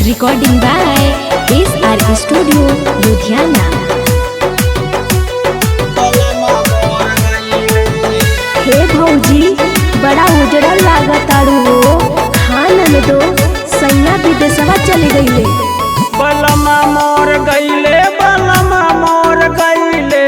Recording by SR studio Ludhiana. हे भौजी बड़ा उजड़ल लागतारू हो। हाँ ननदो सैया विदेशवा चले गईले। बलमा मोर गईले, बलमा मोर गईले,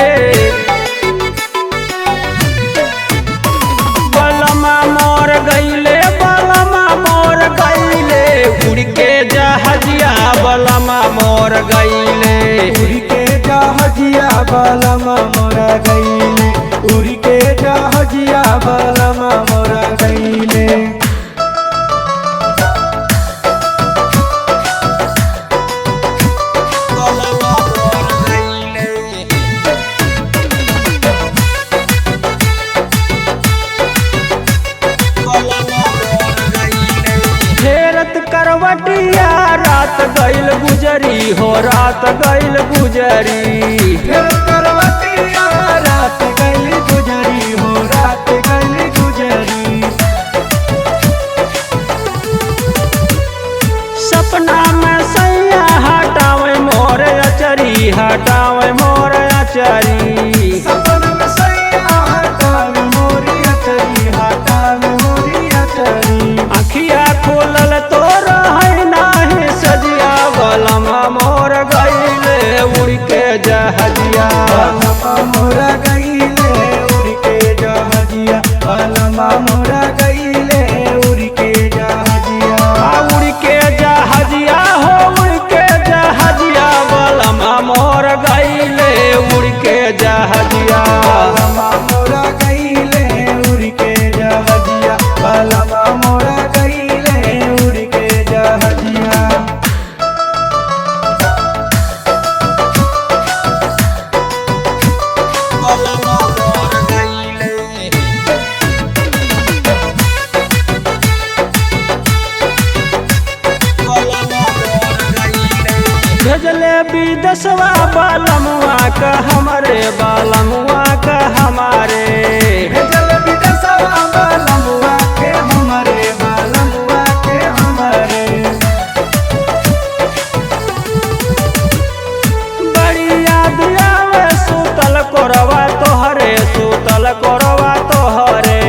बलमा मोर गईले, बलमा मोर गईले, उड़ के जहाजिया बलमा मोर गईले, उड़ के जहाजिया बलमा मोर गईले, उड़ के जहाजिया बलमा मोर गईले। फेरत करवटिया रात गईल गुजरी हो, रात गईल गुजरी, फेरत करवटिया रात गईल गुजरी हो, रात गईल गुजरी। सपना में सैया हटावे मोर अचरी, हटावे मोर अचरी, सपना में सैया हटावे मोरी अचरी, हटावे मोरी अचरी। अखिया खोलल तो रहे नाही सजिया बलमा मोर गईले, उड़ के जहाजिया बलमा मोर गईले, उड़ के जहाजिया बलमा मोर गईले, उड़ के जहाजिया। उड़ के जहाजिया हो, उड़ के जहाजिया बलमा मोर गईले, उड़ के जहाजिया। बलमा मोर गईले, उड़ के जहाजिया बलमा मोर गईले, उड़ के जहाजिया। भेजले विदेशवा बालमुआ का हमारे, बालमुआ का हमारे, भेजल विदेशवा बलमुआ के हमारे, बलमुआ के हमारे। बड़ी याद आवे सुतल कोरवा तोहरे, सुतल कोरवा तोहरे,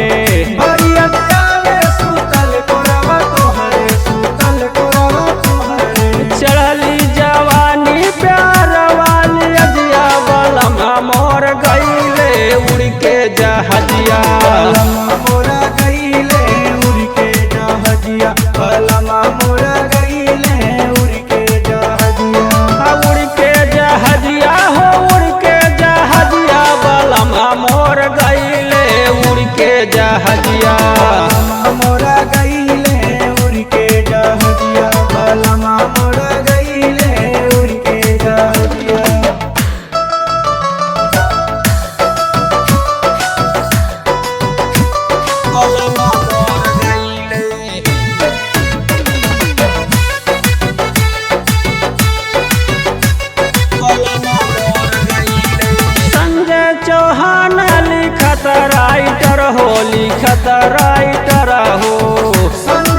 बड़िया जावे सुतल कोरवा तोहरे, सुतल कोरवा तोहरे। चढ़ली जवानी प्यार वाली अजिया बलमा मोर गईले, उड़ के जहाजिया बलमा मोर गईले, उड़ के जहाजिया बलमा मोर गईले, उड़ के जहाजिया। उड़ के जहाजिया हो, उड़ के जहाजिया बलमा मोर गईले, उड़ के जहाजिया। बलमा मोर गईले, उड़ के जहाजिया बलमा मोर गईले, उड़ के जहाजिया। संजय चौहान लिखत राइटर हो, लिखत राइटर हो, संजय